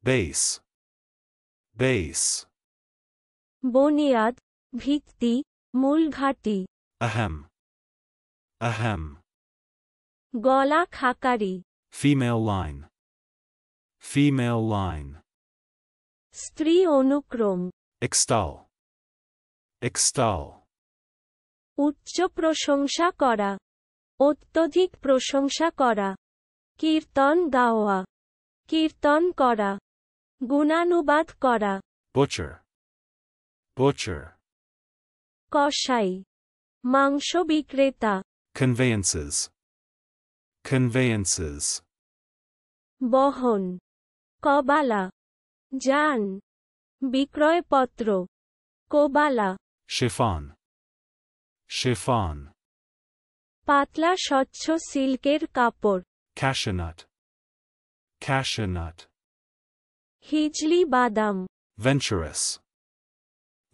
base, base, বুনিয়াদ, ভিত্তি, মূল ঘাঁটি। ahem, ahem, গলা খাকারি, female line, female line, স্ত্রী অনুক্রম, extol, extol, উচ্চ প্রশংসা করা, অত্যধিক প্রশংসা করা। কীর্তন গাওয়া, কীর্তন করা, গুণানুবাদ করা। butcher, butcher, কসাই, মাংস বিক্রেতা। conveyances, conveyances, বহন, কবালা, যান, বিক্রয়পত্র, কোবালা। chiffon, chiffon, পাতলা স্বচ্ছ সিল্কের কাপড়। cashew nut, cashew nut, Hijli বাদাম, venturous,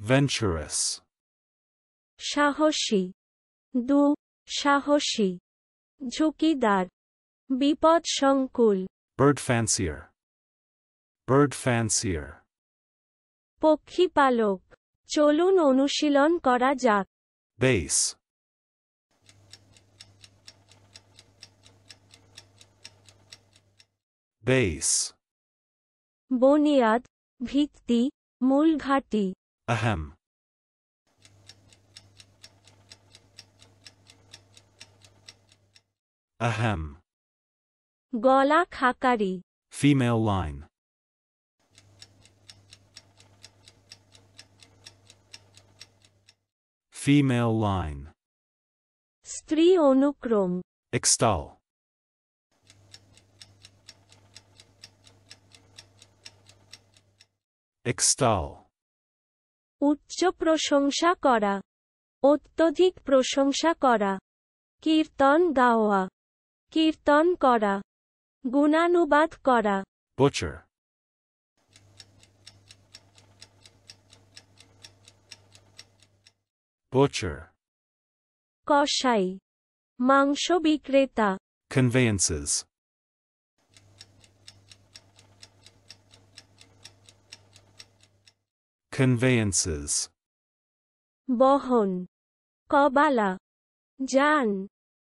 venturous, সাহসী, সাহসী, ঝুঁকিদার, বিপদসংকুল। bird fancier, bird fancier, পক্ষীপালক। চলুন অনুশীলন করা যাক। base, base, বুনিয়াদ, ভিত্তি, মূল ঘাঁটি। ahem, ahem, গলা খাকারি, female line, female line, স্ত্রী অনুক্রম, extol, extol, উচ্চ প্রশংসা করা, অত্যধিক প্রশংসা করা। কীর্তন গাওয়া, কীর্তন করা, গুণানুবাদ করা। butcher, butcher, কসাই, মাংস বিক্রেতা। conveyances, conveyances, বহন, কবালা, যান,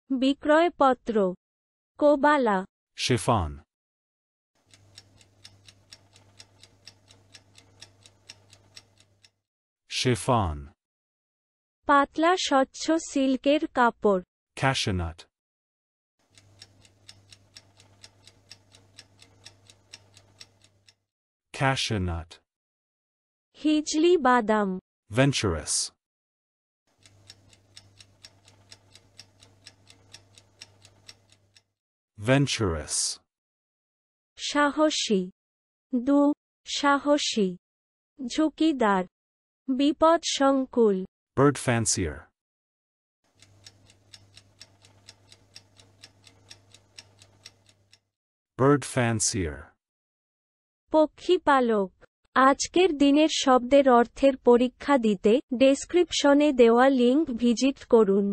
বিক্রয়পত্র, কোবালা। chiffon, chiffon, পাতলা স্বচ্ছ সিল্কের কাপড়। cashew nut, cashew nut, Hijli বাদাম, venturous, venturous, সাহসী, সাহসী, ঝুঁকিদার, বিপদসংকুল। bird fancier, bird fancier, পক্ষীপালক। আজকের দিনের শব্দের অর্থের পরীক্ষা দিতে ডেসক্রিপশনে দেওয়া লিংক ভিজিট করুন।